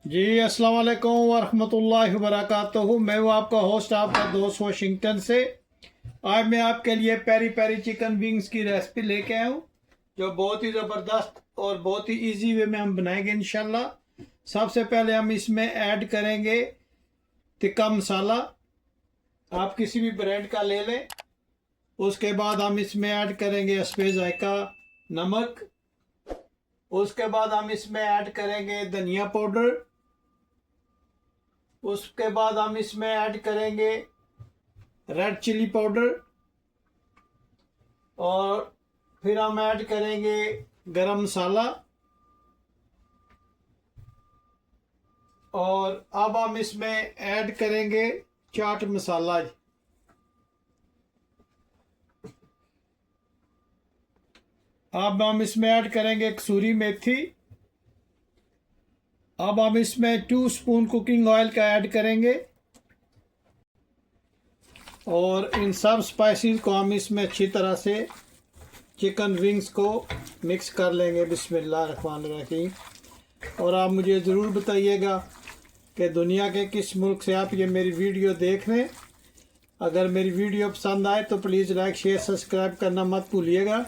जी अस्सलाम वालेकुम वरहमतुल्लाहि वबरकातुहू। मैं हूँ आपका होस्ट, आपका दोस्त वाशिंगटन से। आज मैं आपके लिए पेरी पेरी चिकन विंग्स की रेसिपी लेके आया हूँ, जो बहुत ही ज़बरदस्त और बहुत ही इजी वे में हम बनाएंगे इंशाल्लाह। सबसे पहले हम इसमें ऐड करेंगे टिक्का मसाला। आप किसी भी ब्रांड का ले लें। उसके बाद हम इसमें ऐड करेंगे हस्बे जायका नमक। उसके बाद हम इसमें ऐड करेंगे धनिया पाउडर। उसके बाद हम इसमें ऐड करेंगे रेड चिली पाउडर। और फिर हम ऐड करेंगे गरम मसाला। और अब हम इसमें ऐड करेंगे चाट मसाला। अब हम इसमें ऐड करेंगे कसूरी मेथी। अब हम इसमें 2 स्पून कुकिंग ऑयल का ऐड करेंगे और इन सब स्पाइसेस को हम इसमें अच्छी तरह से चिकन विंग्स को मिक्स कर लेंगे। बिस्मिल्लाह रहमान रहीम। और आप मुझे ज़रूर बताइएगा कि दुनिया के किस मुल्क से आप ये मेरी वीडियो देख रहे हैं। अगर मेरी वीडियो पसंद आए तो प्लीज़ लाइक शेयर सब्सक्राइब करना मत भूलिएगा।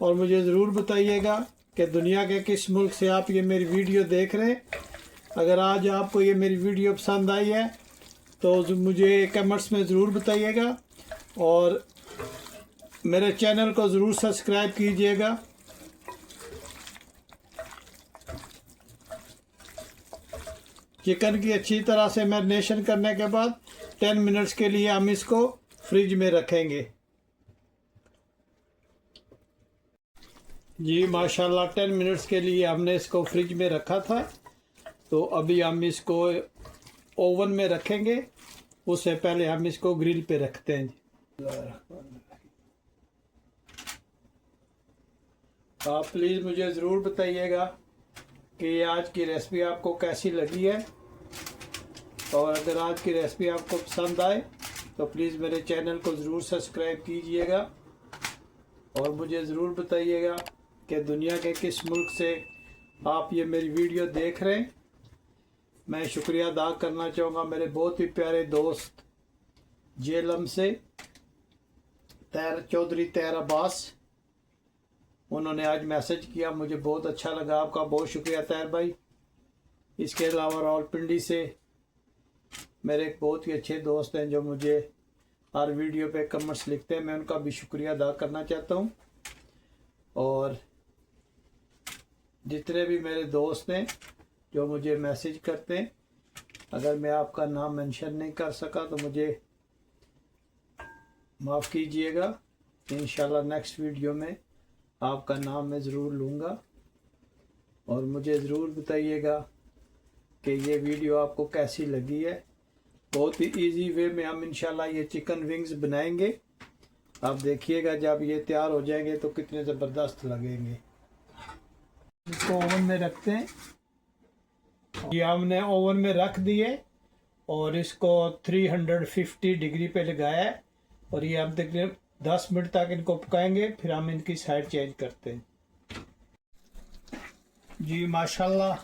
और मुझे ज़रूर बताइएगा कि दुनिया के किस मुल्क से आप ये मेरी वीडियो देख रहे हैं। अगर आज आपको ये मेरी वीडियो पसंद आई है तो मुझे कमेंट्स में ज़रूर बताइएगा और मेरे चैनल को ज़रूर सब्सक्राइब कीजिएगा। चिकन की अच्छी तरह से मैरिनेशन करने के बाद 10 मिनट्स के लिए हम इसको फ्रिज में रखेंगे। जी माशाल्लाह 10 मिनट्स के लिए हमने इसको फ्रिज में रखा था। तो अभी हम इसको ओवन में रखेंगे। उससे पहले हम इसको ग्रिल पे रखते हैं। आप प्लीज़ मुझे ज़रूर बताइएगा कि आज की रेसिपी आपको कैसी लगी है। और अगर आज की रेसिपी आपको पसंद आए तो प्लीज़ मेरे चैनल को ज़रूर सब्सक्राइब कीजिएगा। और मुझे ज़रूर बताइएगा कि दुनिया के किस मुल्क से आप ये मेरी वीडियो देख रहे हैं। मैं शुक्रिया अदा करना चाहूँगा मेरे बहुत ही प्यारे दोस्त जेलम से चौधरी तैर अब्बास। उन्होंने आज मैसेज किया, मुझे बहुत अच्छा लगा। आपका बहुत शुक्रिया तैर भाई। इसके अलावा रावलपिंडी से मेरे एक बहुत ही अच्छे दोस्त हैं जो मुझे हर वीडियो पे कमेंट्स लिखते हैं। मैं उनका भी शुक्रिया अदा करना चाहता हूँ। और जितने भी मेरे दोस्त हैं जो मुझे मैसेज करते हैं, अगर मैं आपका नाम मेंशन नहीं कर सका तो मुझे माफ़ कीजिएगा। इंशाल्लाह नेक्स्ट वीडियो में आपका नाम मैं ज़रूर लूँगा। और मुझे ज़रूर बताइएगा कि ये वीडियो आपको कैसी लगी है। बहुत ही इजी वे में हम इंशाल्लाह ये चिकन विंग्स बनाएंगे। आप देखिएगा जब ये तैयार हो जाएंगे तो कितने ज़बरदस्त लगेंगे। इसको ओवन में रखते हैं। ये हमने ओवन में रख दिए और इसको 350 डिग्री पे लगाया है। और ये अब देखिए 10 मिनट तक इनको पकाएंगे, फिर हम इनकी साइड चेंज करते हैं। जी माशाल्लाह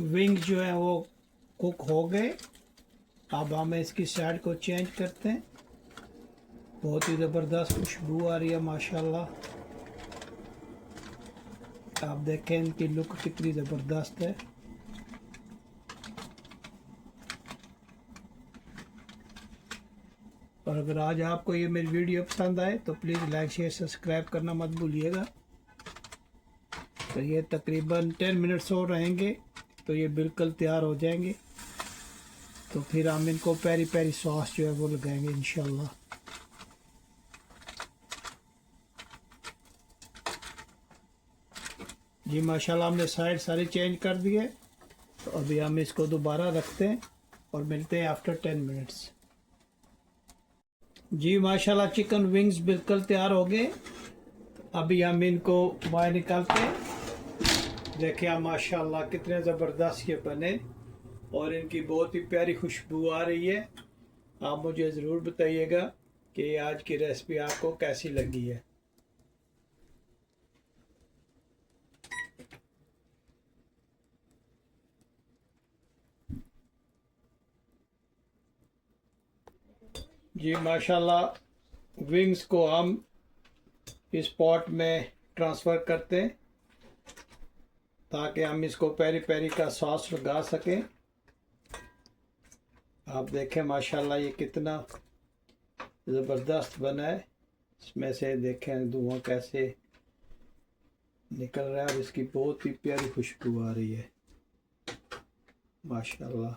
विंग जो है वो कुक हो गए। अब हम इसकी साइड को चेंज करते हैं। बहुत ही ज़बरदस्त खुशबू आ रही है माशाल्लाह। आप देखें इनकी लुक कितनी ज़बरदस्त है। और अगर आज आपको ये मेरी वीडियो पसंद आए तो प्लीज़ लाइक शेयर सब्सक्राइब करना मत भूलिएगा। तो ये तकरीबन 10 मिनट्स और रहेंगे तो ये बिल्कुल तैयार हो जाएंगे। तो फिर हम इनको पेरी पेरी सॉस जो है वो लगाएंगे इंशाल्लाह। जी माशाल्लाह हमने साइड सारी चेंज कर दिए। तो अभी हम इसको दोबारा रखते हैं और मिलते हैं आफ्टर 10 मिनट्स। जी माशाल्लाह चिकन विंग्स बिल्कुल तैयार हो गए। अभी हम इनको बाहर निकालते हैं। देखिए माशाल्लाह कितने ज़बरदस्त ये बने और इनकी बहुत ही प्यारी खुशबू आ रही है। आप मुझे ज़रूर बताइएगा कि आज की रेसिपी आपको कैसी लगी है। जी माशाल्लाह विंग्स को हम इस पॉट में ट्रांसफ़र करते हैं ताकि हम इसको पेरी पेरी का सॉस लगा सकें। आप देखें माशाल्लाह ये कितना ज़बरदस्त बना है। इसमें से देखें धुआं कैसे निकल रहा है और इसकी बहुत ही प्यारी खुशबू आ रही है माशाल्लाह।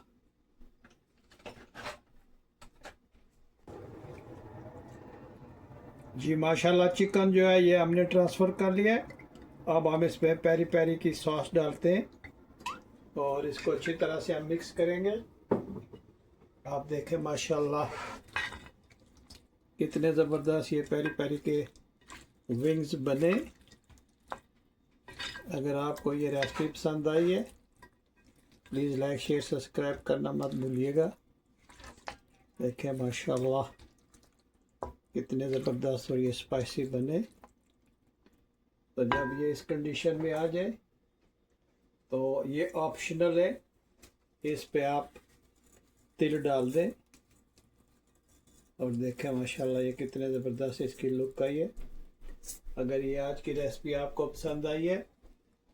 जी माशाल्लाह चिकन जो है ये हमने ट्रांसफ़र कर लिया है। अब हम इसमें पेरी पेरी की सॉस डालते हैं और इसको अच्छी तरह से हम मिक्स करेंगे। आप देखें माशाल्लाह कितने ज़बरदस्त ये पेरी पेरी के विंग्स बने। अगर आपको ये रेसिपी पसंद आई है प्लीज़ लाइक शेयर सब्सक्राइब करना मत भूलिएगा। देखें माशाल्लाह कितने ज़बरदस्त और ये स्पाइसी बने। तो जब ये इस कंडीशन में आ जाए तो ये ऑप्शनल है, इस पे आप तिल डाल दें और देखें माशाल्लाह ये कितने ज़बरदस्त इसकी लुक आई है। अगर ये आज की रेसिपी आपको पसंद आई है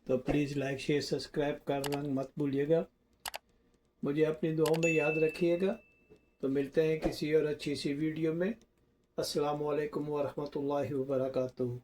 तो प्लीज़ लाइक शेयर सब्सक्राइब करना मत भूलिएगा। मुझे अपनी दुआओं में याद रखिएगा। तो मिलते हैं किसी और अच्छी सी वीडियो में। अस्सलामु अलैकुम व रहमतुल्लाहि व बरकातुहू।